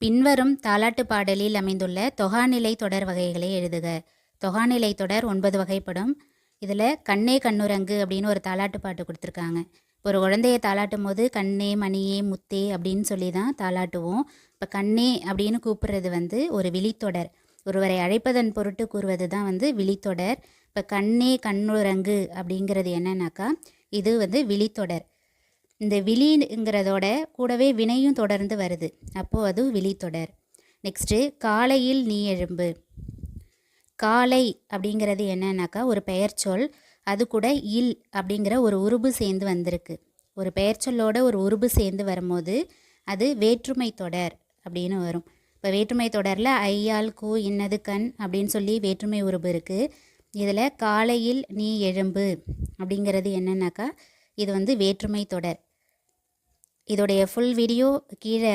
பின்வரும் தாலாட்டு பாடலில் அமைந்துள்ள தொகாநிலை தொடர் வகைகளை எழுதுக. தொகாநிலை தொடர் 9 வகைப்படும். இதில் கண்ணே கண்ணுரங்கு அப்படின்னு ஒரு தாலாட்டு பாட்டு கொடுத்துருக்காங்க. இப்போ ஒரு குழந்தைய தாலாட்டும் போது கண்ணே மணியே முத்தே அப்படின்னு சொல்லி தான் தாலாட்டுவோம். இப்போ கண்ணே அப்படின்னு கூப்பிடுறது வந்து ஒரு விழித்தொடர். ஒருவரை அழைப்பதன் பொருட்டு கூறுவது தான் வந்து விழித்தொடர். இப்போ கண்ணே கண்ணுரங்கு அப்படிங்கிறது என்னன்னாக்கா இது வந்து விழித்தொடர். இந்த விழிங்கிறதோட கூடவே வினையும் தொடர்ந்து வருது. அப்போது அது விழித்தொடர். நெக்ஸ்ட்டு காலையில் நீ எழும்பு. காலை அப்படிங்கிறது என்னன்னாக்கா ஒரு பெயர்ச்சொல். அது கூட இல் அப்படிங்கிற ஒரு உருபு சேர்ந்து வந்திருக்கு. ஒரு பெயர்ச்சொல்லோட ஒரு உருபு சேர்ந்து வரும்போது அது வேற்றுமை தொடர் அப்படின்னு வரும். இப்போ வேற்றுமை தொடரில் ஐயால் கூ இன்னது கண் அப்படின்னு சொல்லி வேற்றுமை உருபு இருக்குது. இதில் காலையில் நீ எழும்பு அப்படிங்கிறது என்னன்னாக்கா இது வந்து வேற்றுமை தொடர். இதோடைய ஃபுல் வீடியோ கீழே